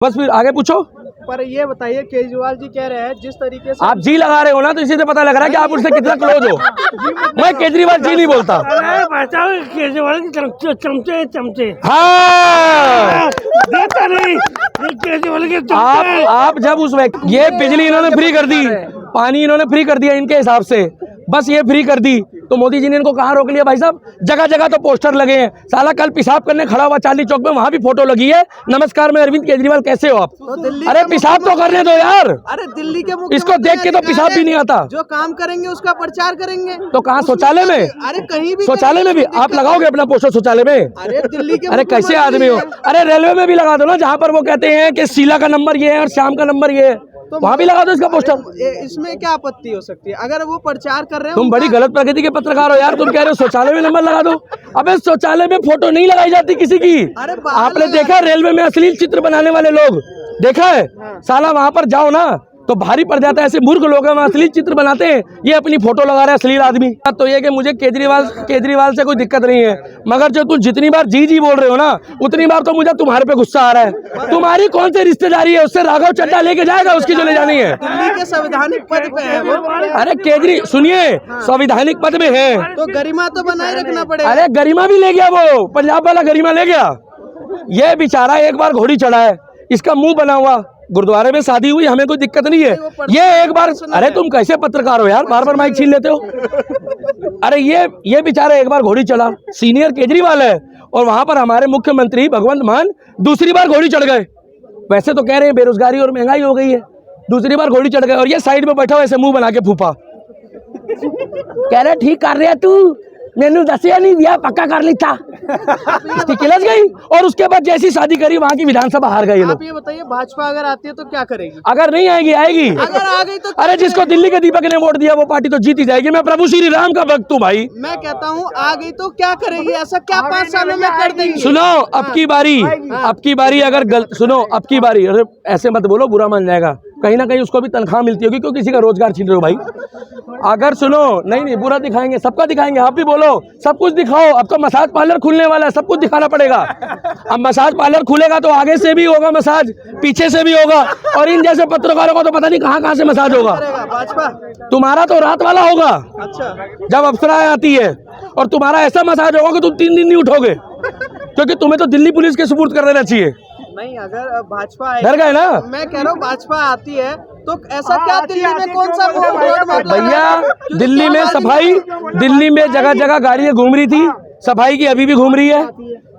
बस फिर आगे पूछो। पर ये बताइए, केजरीवाल जी कह रहे हैं जिस तरीके से आप जी लगा रहे हो ना, तो इसी से पता लग रहा है कि आप उससे कितना क्लोज हो। मैं केजरीवाल जी नहीं बोलता। केजरीवाल के चमचे चमचे हाँ, देता नहीं केजरीवाल के आप जब उस व्यक्ति, ये बिजली इन्होंने फ्री कर दी, पानी इन्होंने फ्री कर दिया इनके हिसाब से, बस ये फ्री कर दी, तो मोदी जी ने इनको कहाँ रोक लिया भाई साहब? जगह जगह तो पोस्टर लगे हैं। साला कल पेशाब करने खड़ा हुआ चांदनी चौक में, वहाँ भी फोटो लगी है, नमस्कार मैं अरविंद केजरीवाल, कैसे हो आप? अरे पेशाब तो करने दो यार। अरे दिल्ली के इसको देख के तो पेशाब भी नहीं आता। जो काम करेंगे उसका प्रचार करेंगे तो कहाँ, शौचालय में? अरे कहीं भी, शौचालय में भी आप लगाओगे अपना पोस्टर शौचालय में? अरे दिल्ली के अरे कैसे आदमी हो? अरे रेलवे में भी लगा दो ना, जहाँ पर वो कहते हैं कि शीला का नंबर ये है और श्याम का नंबर ये है, तो वहाँ भी लगा दो इसका पोस्टर। इसमें क्या आपत्ति हो सकती है अगर वो प्रचार कर रहे हैं? तुम बड़ी गलत प्रकृति के पत्रकार हो यार। तुम कह रहे हो शौचालय में नंबर लगा दो। अबे शौचालय में फोटो नहीं लगाई जाती किसी की। आपने देखा रेलवे में अश्लील चित्र बनाने वाले लोग? देखा है? साला वहाँ पर जाओ ना तो भारी पड़ जाता है। ऐसे मूर्ख लोग हैं, अश्लील चित्र बनाते हैं, ये अपनी फोटो लगा रहे हैं अश्लील आदमी। तो ये कि मुझे केजरीवाल से कोई दिक्कत नहीं है, मगर जो तुम जितनी बार जी बोल रहे हो ना, उतनी बार तो मुझे तुम्हारे पे गुस्सा आ रहा है। तुम्हारी कौन सी रिश्तेदारी है उससे? राघव चड्ढा लेके जाएगा, उसकी जो ले जानी है। दिल्ली के संवैधानिक पद पे है वो। अरे सुनिए, संवैधानिक पद में है तो गरिमा तो बनाए रखना पड़ेगा। अरे गरिमा भी ले गया, वो पंजाब वाला गरिमा ले गया। ये बेचारा एक बार घोड़ी चढ़ा है, इसका मुंह बना हुआ, गुरुद्वारे में शादी हुई, हमें कोई दिक्कत नहीं है। ये एक बार, अरे तुम कैसे पत्रकार हो यार, बार बार माइक छीन लेते हो? अरे ये बेचारा एक बार घोड़ी चढ़ा, सीनियर केजरीवाल है, और वहां पर हमारे मुख्यमंत्री भगवंत मान दूसरी बार घोड़ी चढ़ गए। वैसे तो कह रहे हैं बेरोजगारी और महंगाई हो गई है, दूसरी बार घोड़ी चढ़ गए, और ये साइड में बैठा हुआ ऐसे मुंह बना के फूफा कह रहे ठीक कर रहे तू, मैंने दसिया नहीं दिया, पक्का कर ली था। इसकी किलस गई, और उसके बाद जैसी शादी करी वहाँ की विधानसभा हार गई। आप ये बताइए, भाजपा अगर आती है तो क्या करेगी? अगर नहीं आएगी, आएगी। अगर आ गई तो अरे जिसको दिल्ली के दीपक ने वोट दिया वो पार्टी तो जीत ही जाएगी। मैं प्रभु श्री राम का भक्त हूँ भाई। मैं कहता हूँ आ गई तो क्या करेगी? ऐसा क्या 5 सालों में कर देंगी? सुनो, अब की बारी अगर सुनो, अब की बारी, अरे ऐसे मत बोलो, बुरा मान जाएगा। कहीं ना कहीं उसको भी तनख्वाह मिलती होगी, क्यों किसी का रोजगार छीन रहे हो भाई? अगर सुनो, नहीं बुरा दिखाएंगे, सबका दिखाएंगे, आप भी बोलो, सब कुछ दिखाओ। अब तो मसाज पार्लर खुलने वाला है, सब कुछ दिखाना पड़ेगा। अब मसाज पार्लर खुलेगा तो आगे से भी होगा मसाज, पीछे से भी होगा, और इन जैसे पत्रकारों को तो पता नहीं कहाँ से मसाज होगा। भाजपा तुम्हारा तो रात वाला होगा, अच्छा, जब अप्सराएं आती है, और तुम्हारा ऐसा मसाज होगा कि तुम 3 दिन नहीं उठोगे, क्योंकि तुम्हें तो दिल्ली पुलिस के सुपुर्द कर देना चाहिए। नहीं, अगर भाजपा डर गए ना? मैं कह रहा हूँ भाजपा आती है तो ऐसा क्या दिल्ली में कौन सा भैया, दिल्ली में सफाई, दिल्ली में जगह जगह गाड़ियां घूम रही थी, सफाई की अभी भी घूम रही है।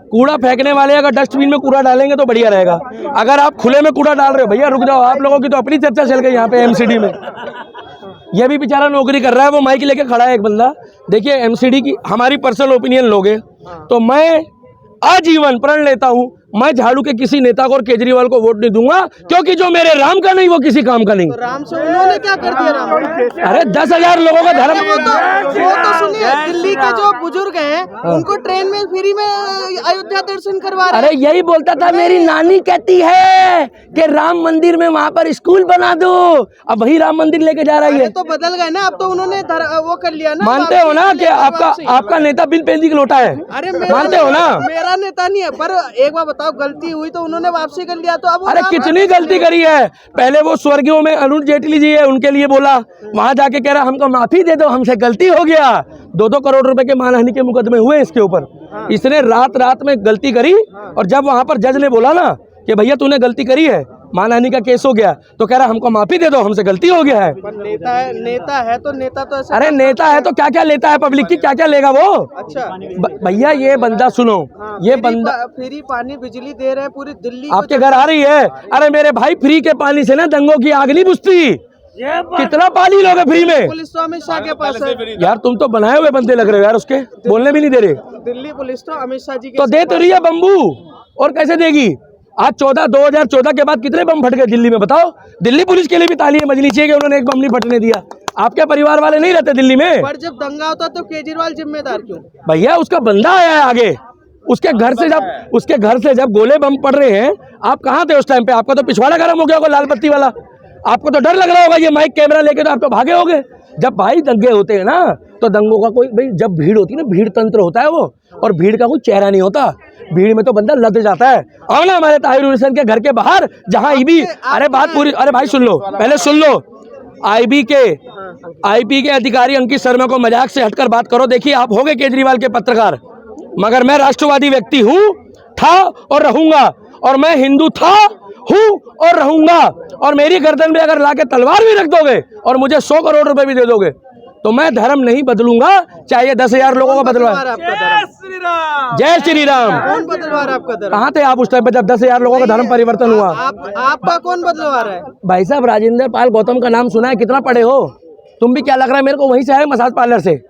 कूड़ा फेंकने वाले अगर डस्टबिन में कूड़ा डालेंगे तो बढ़िया रहेगा। अगर आप खुले में कूड़ा डाल रहे हो, भैया रुक जाओ, आप लोगों की तो अपनी चर्चा चल गई यहाँ पे एमसीडी में। यह भी बेचारा नौकरी कर रहा है, वो माइक लेके खड़ा है एक बंदा। देखिए एमसीडी की हमारी पर्सनल ओपिनियन लोगे तो मैं आजीवन प्रण लेता हूँ, मैं झाड़ू के किसी नेता को और केजरीवाल को वोट नहीं दूंगा, क्योंकि जो मेरे राम का नहीं वो किसी काम का नहीं। तो राम से उन्होंने क्या कर दिया? राम, अरे 10,000 लोगों का धर्म। वो तो सुनिए, दिल्ली के जो बुजुर्ग हैं उनको ट्रेन में फ्री में अयोध्या दर्शन करवा रहे हैं। अरे यही बोलता था, मेरी नानी कहती है कि राम मंदिर में वहाँ पर स्कूल बना दो, अब वही राम मंदिर लेके जा रही है। तो बदल गए ना, अब तो उन्होंने वो कर लिया ना। मानते हो ना कि आपका नेता बिन पेंदी का लोटा है? अरे मानते हो ना? मेरा नेता नहीं है, पर एक बार बताओ, गलती हुई तो उन्होंने वापसी कर लिया, तो अब अरे कितनी गलती करी है। पहले वो स्वर्गीय में अरुण जेटली जी है, उनके लिए बोला, वहां जाके कह रहा हमको माफी दे दो, हमसे गलती हो गया। 2-2 करोड़ रुपए के मानहानि के मुकदमे हुए इसके ऊपर। इसने रात में गलती करी, और जब वहां पर जज ने बोला ना कि भैया तूने गलती करी है, मानहानि का केस हो गया, तो कह रहा हमको माफी दे दो, हमसे गलती हो गया है। पर नेता है तो ऐसा। अरे नेता है तो क्या क्या लेता है, पब्लिक की क्या क्या लेगा वो? अच्छा भैया ये बंदा सुनो, ये बंदा फ्री पानी बिजली दे रहे हैं पूरी दिल्ली आपके घर आ रही है। अरे मेरे भाई, फ्री के पानी से ना दंगों की आग नहीं बुझती। कितना पानी लोगे फ्री में? पुलिस तो अमित शाह के पास है यार, तुम तो बनाए हुए बंदे लग रहे हो यार, उसके बोलने भी नहीं दे रहे। दिल्ली पुलिस तो अमित शाह जी के तो दे तो रही है बम्बू, और कैसे देगी? आज 2014 के बाद कितने बम फट गए दिल्ली में, बताओ? दिल्ली पुलिस के लिए भी तालियां बजनी चाहिए कि उन्होंने एक बम नहीं फटने दिया। आपके परिवार वाले नहीं रहते दिल्ली में? पर जब दंगा होता तो केजरीवाल जिम्मेदार क्यों? भैया उसका बंदा आया है आगे, उसके घर से जब गोले बम पड़ रहे हैं, आप कहाँ थे उस टाइम पे? आपका तो पिछवाड़ा गर्म हो गया होगा, लाल बत्ती वाला। आपको तो डर लग रहा होगा, ये माइक कैमरा लेके तो आप तो भागे होगे। जब भाई दंगे होते हैं ना, तो दंगों का कोई, भाई जब भीड़ होती है ना, भीड़ तंत्र होता है वो, और भीड़ का कोई चेहरा नहीं होता। भीड़ में तो बंदा लद जाता है। आओ ना हमारे ताहिर हुसैन के घर के बाहर, जहाँ ईबी, अरे बात पूरी, अरे भाई सुन लो, पहले सुन लो। आईबी के अधिकारी अंकित शर्मा को मजाक से हटकर बात करो। देखिए, आप होंगे केजरीवाल के पत्रकार, मगर मैं राष्ट्रवादी व्यक्ति हूँ, था और रहूंगा, और मैं हिंदू था, हूँ और रहूंगा। और मेरी गर्दन में अगर लाके तलवार भी रख दोगे और मुझे 100 करोड़ रुपए भी दे दोगे, तो मैं धर्म नहीं बदलूंगा, चाहे 10,000 लोगों को बदलवा। जय श्री राम। कौन बदलवा रहा है आपका धर्म? कहाँ थे आप उस टाइम पे जब 10,000 लोगों का धर्म परिवर्तन हुआ? आपका कौन बदलवा रहा है? भाई साहब, राजेंद्र पाल गौतम का नाम सुना है? कितना पढ़े हो तुम भी? क्या लग रहा है मेरे को वहीं से आए मसाज पार्लर से?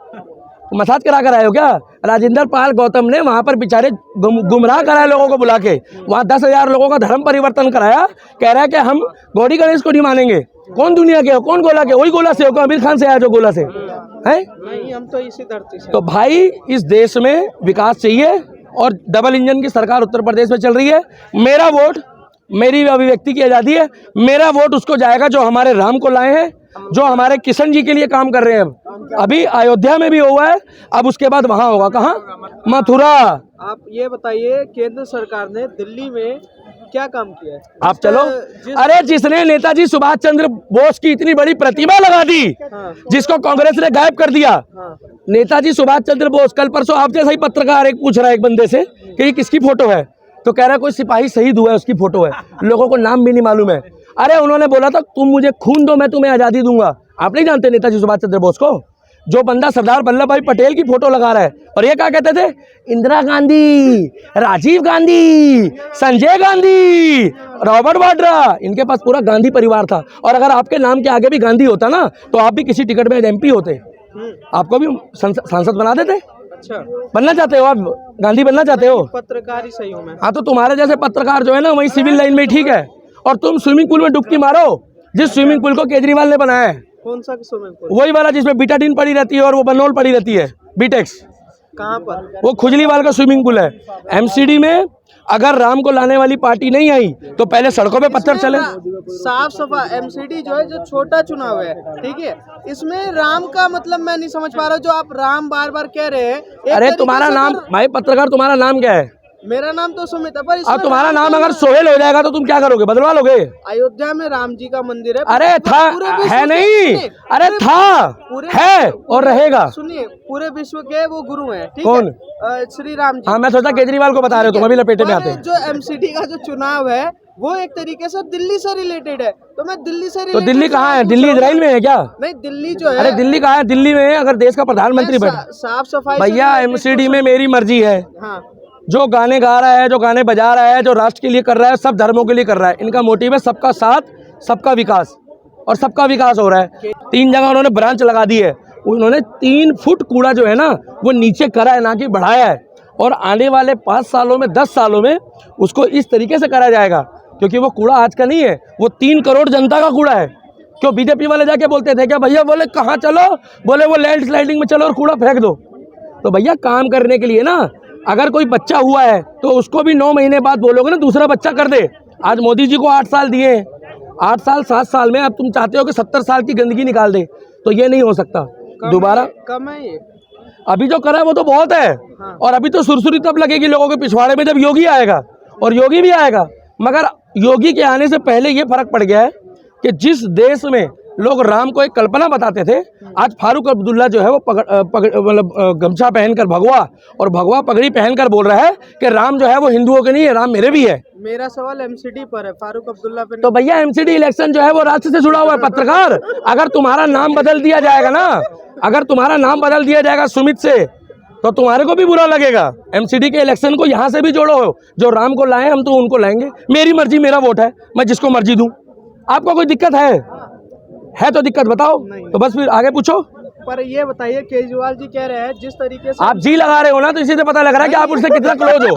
मसाज करा कर आए हो क्या? राजेंद्र पाल गौतम ने वहां पर बेचारे गुमराह कराए लोगों को बुला के, वहां 10,000 लोगों का धर्म परिवर्तन कराया। कह रहा है कि हम गौड़ी गणेश को नहीं मानेंगे। कौन दुनिया के हो? कौन गोला के? वही गोला से हो? आमिर खान से आया जो गोला से है? नहीं, हम तो इसी धरती से। तो भाई, इस देश में विकास चाहिए, और डबल इंजन की सरकार उत्तर प्रदेश में चल रही है। मेरा वोट, मेरी अभिव्यक्ति की आज़ादी है, मेरा वोट उसको जाएगा जो हमारे राम को लाए हैं, जो हमारे किशन जी के लिए काम कर रहे हैं। अभी अयोध्या में भी हुआ है, अब उसके बाद वहां होगा। कहाँ? मथुरा। आप ये बताइए, केंद्र सरकार ने दिल्ली में क्या काम किया है? आप चलो। अरे जिसने नेताजी सुभाष चंद्र बोस की इतनी बड़ी प्रतिमा लगा दी, जिसको कांग्रेस ने गायब कर दिया, नेताजी सुभाष चंद्र बोस। कल परसों आप जैसा ही पत्रकार एक पूछ रहा है एक बंदे से कि ये किसकी फोटो है, तो कह रहा है कोई सिपाही शहीद हुआ है उसकी फोटो है, लोगों को नाम भी नहीं मालूम है। अरे उन्होंने बोला था तुम मुझे खून दो, मैं तुम्हें आज़ादी दूंगा। आप नहीं जानते नेताजी सुभाष चंद्र बोस को? जो बंदा सरदार वल्लभ भाई पटेल की फोटो लगा रहा है, और ये क्या कहते थे? इंदिरा गांधी, राजीव गांधी, संजय गांधी, रॉबर्ट वाड्रा, इनके पास पूरा गांधी परिवार था। और अगर आपके नाम के आगे भी गांधी होता ना, तो आप भी किसी टिकट में एमपी होते, आपको भी सांसद बना देते। अच्छा, बनना चाहते हो आप? गांधी बनना चाहते हो? पत्रकार ही सही हूँ मैं। हाँ, तो तुम्हारे जैसे पत्रकार जो है ना, वही सिविल लाइन में ठीक है। और तुम स्विमिंग पूल में डुबकी मारो, जिस स्विमिंग पूल को केजरीवाल ने बनाया है। कौन सा स्विमिंग पूल? वही वाला जिसमें बीटाडीन पड़ी रहती है और वो बनोल पड़ी रहती है, बीटेक्स। कहाँ पर? वो खुजलीवाल का स्विमिंग पूल है। एमसीडी में अगर राम को लाने वाली पार्टी नहीं आई तो पहले सड़कों पे पत्थर चले। साफ सफा एमसीडी जो है, जो छोटा चुनाव है, ठीक है, इसमें राम का मतलब मैं नहीं समझ पा रहा हूँ। जो आप राम बार बार कह रहे हैं। अरे तुम्हारा नाम, भाई पत्रकार, तुम्हारा नाम क्या है? मेरा नाम तो सुमित है, पर अब तुम्हारा नाम अगर सोहेल हो जाएगा तो तुम क्या करोगे? बदलवा लोगे? अयोध्या में राम जी का मंदिर है। अरे था, है नहीं? अरे था, है और रहेगा। सुनिए, पूरे विश्व के वो गुरु हैं, ठीक कौन? है, श्री राम जी। हाँ, मैं सोचा केजरीवाल को बता रहे हो तुम, अभी लपेटे में आते हैं। जो एमसीडी का जो चुनाव है वो एक तरीके से दिल्ली से रिलेटेड है, तो मैं दिल्ली से तो दिल्ली कहाँ है? दिल्ली इजराइल में है क्या? नहीं, दिल्ली जो है। अरे दिल्ली कहाँ है? दिल्ली में अगर देश का प्रधानमंत्री बैठे। साफ सफाई भैया, एमसीडी में मेरी मर्जी है। हाँ, जो गाने गा रहा है, जो गाने बजा रहा है, जो राष्ट्र के लिए कर रहा है, सब धर्मों के लिए कर रहा है। इनका मोटिव है सबका साथ, सबका विकास, और सबका विकास हो रहा है। 3 जगह उन्होंने ब्रांच लगा दी है। उन्होंने 3 फुट कूड़ा जो है ना, वो नीचे करा है, ना कि बढ़ाया है। और आने वाले 5 सालों में, 10 सालों में उसको इस तरीके से करा जाएगा, क्योंकि वो कूड़ा आज का नहीं है, वो 3 करोड़ जनता का कूड़ा है। क्यों बीजेपी वाले जाके बोलते थे क्या भैया? बोले कहाँ चलो? बोले वो लैंड स्लाइडिंग में चलो और कूड़ा फेंक दो। तो भैया, काम करने के लिए ना, अगर कोई बच्चा हुआ है तो उसको भी 9 महीने बाद बोलोगे ना दूसरा बच्चा कर दे। आज मोदी जी को 8 साल दिए, 8 साल 7 साल में अब तुम चाहते हो कि 70 साल की गंदगी निकाल दे, तो ये नहीं हो सकता। दोबारा कम है ये। अभी जो करा है वो तो बहुत है। हाँ। और अभी तो सुरसुरी तब लगेगी लोगों के पिछवाड़े में जब योगी आएगा, और योगी भी आएगा। मगर योगी के आने से पहले ये फर्क पड़ गया है कि जिस देश में लोग राम को एक कल्पना बताते थे, आज फारूक अब्दुल्ला जो है वो मतलब गमछा पहनकर, भगवा और भगवा पगड़ी पहनकर बोल रहा है कि राम जो है वो हिंदुओं के नहीं है, राम मेरे भी है। मेरा सवाल एमसीडी पर है, फारूक अब्दुल्ला पे। तो भैया, एमसीडी इलेक्शन जो है वो राष्ट्र से जुड़ा हुआ है पत्रकार। अगर तुम्हारा नाम बदल दिया जाएगा ना, अगर तुम्हारा नाम बदल दिया जाएगा सुमित से, तो तुम्हारे को भी बुरा लगेगा। एमसीडी के इलेक्शन को यहाँ से भी जोड़ो। जो राम को लाए हम तो उनको लाएंगे। मेरी मर्जी, मेरा वोट है, मैं जिसको मर्जी दूं। आपको कोई दिक्कत है तो दिक्कत बताओ। तो बस फिर आगे पूछो। पर ये बताइए, केजरीवाल जी कह रहे हैं जिस तरीके से आप जी लगा रहे हो ना, तो इसी से पता लग रहा है कि आप उससे कितना क्लोज हो।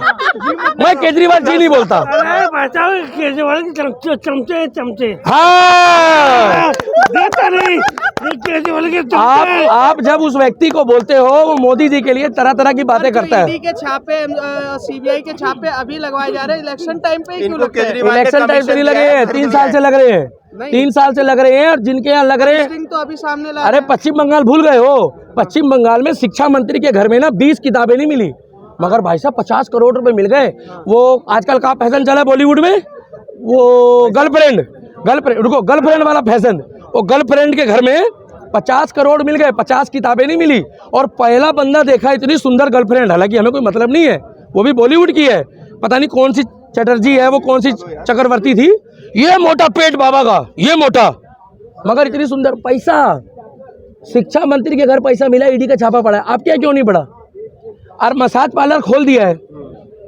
मैं केजरीवाल जी नहीं बोलता। अरे बताओ, केजरीवाल के चमचे चमचे। हाँ, देता नहीं। केजरीवाल के चमचे आप जब उस व्यक्ति को बोलते हो वो मोदी जी के लिए तरह तरह की बातें करता है। ईडी के छापे, सीबीआई के छापे अभी लगवाए जा रहे हैं, इलेक्शन टाइम पे ही क्यों लगते हैं? इलेक्शन टाइम से नहीं लगे हैं, 3 साल से लग रहे हैं, 3 साल से लग रहे हैं। और जिनके यहाँ लग रहे हैं, लिस्टिंग तो अभी सामने ला अरे पश्चिम बंगाल भूल गए हो? पश्चिम बंगाल में शिक्षा मंत्री के घर में ना 20 किताबें नहीं मिली, मगर भाई साहब 50 करोड़ रुपए मिल गए। वो आजकल का फैशन चला है बॉलीवुड में, वो गर्लफ्रेंड वाला फैशन, वो गर्लफ्रेंड के घर में 50 करोड़ मिल गए, 50 किताबें नहीं मिली। और पहला बंदा देखा इतनी सुंदर गर्लफ्रेंड, हालांकि हमें कोई मतलब नहीं है, वो भी बॉलीवुड की है, पता नहीं कौन सी चटर्जी है, वो कौन सी चक्रवर्ती थी, ये मोटा पेट बाबा का, ये मोटा, मगर इतनी सुंदर। पैसा, शिक्षा मंत्री के घर पैसा मिला, ईडी का छापा पड़ा है, आप क्या क्यों नहीं पड़ा? और मसाज पार्लर खोल दिया है।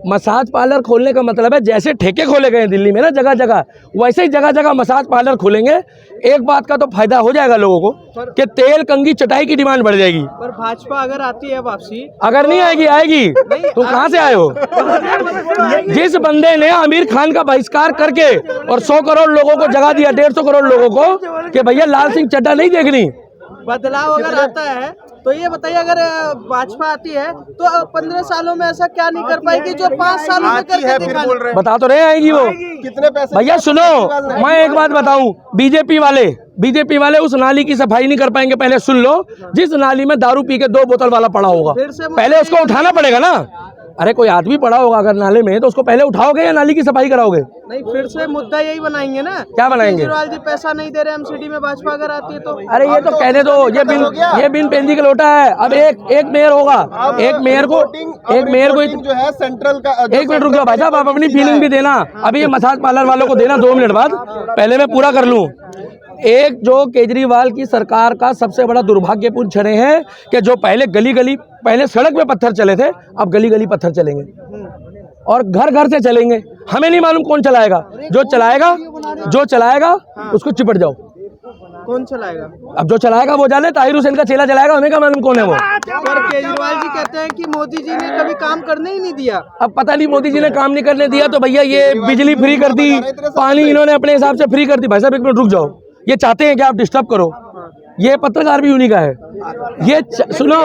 मसाज पार्लर खोलने का मतलब है जैसे ठेके खोले गए हैं दिल्ली में ना जगह जगह, वैसे ही जगह जगह मसाज पार्लर खोलेंगे। एक बात का तो फायदा हो जाएगा लोगों को कि तेल कंघी चटाई की डिमांड बढ़ जाएगी। पर भाजपा अगर आती है वापसी, अगर नहीं आएगी, आएगी। तुम कहाँ से आए हो? जिस बंदे ने आमिर खान का बहिष्कार करके और 100 करोड़ लोगों को जगा दिया, 150 करोड़ लोगों को, कि भैया लाल सिंह चड्ढा नहीं देखनी, बदलाव अगर आता है तो ये बताइए, अगर भाजपा आती है तो 15 सालों में ऐसा क्या नहीं कर पाएगी जो 5 सालों में करके दिखा? बता तो रहे आएगी वो। कितने पैसे? भैया सुनो, मैं एक बात बताऊं, बीजेपी वाले उस नाली की सफाई नहीं कर पाएंगे। पहले सुन लो, जिस नाली में दारू पी के 2 बोतल वाला पड़ा होगा, पहले उसको उठाना पड़ेगा ना। अरे कोई आदमी पड़ा होगा अगर नाले में, तो उसको पहले उठाओगे या नाली की सफाई कराओगे? नहीं, फिर से मुद्दा यही बनाएंगे ना। क्या बनाएंगे? केजरीवाल जी पैसा नहीं दे रहे एमसीडी में, भाजपा अगर आती है तो। अरे ये तो कहने दो, ये बिन पेंदी का लोटा है। अब एक मेयर होगा, एक मेयर को जो है सेंट्रल का, एक मिनट रुक जाओ भाई साहब, आप अपनी फीलिंग भी देना। अभी ये मसाज पार्लर वालों को देना 2 मिनट बाद, पहले मैं पूरा कर लूं। एक जो केजरीवाल की सरकार का सबसे बड़ा दुर्भाग्यपूर्ण क्षण है कि जो पहले सड़क में पत्थर चले थे, अब गली गली पत्थर चलेंगे और घर घर से चलेंगे। हमें नहीं मालूम कौन चलाएगा, जो चलाएगा उसको चिपट जाओ। कौन चलाएगा? अब जो चलाएगा वो जाने, ताहिर हुसैन का चेला चलाएगा, हमें क्या मालूम कौन है वो। पर केजरीवाल जी कहते हैं कि मोदी जी ने कभी काम करने ही नहीं दिया। अब पता नहीं मोदी जी ने काम नहीं करने दिया तो भैया ये बिजली फ्री कर दी, पानी इन्होंने अपने हिसाब से फ्री कर दी। भाई साहब एक मिनट रुक जाओ, ये चाहते हैं कि आप डिस्टर्ब करो, ये पत्रकार भी उन्हीं का है। ये सुनो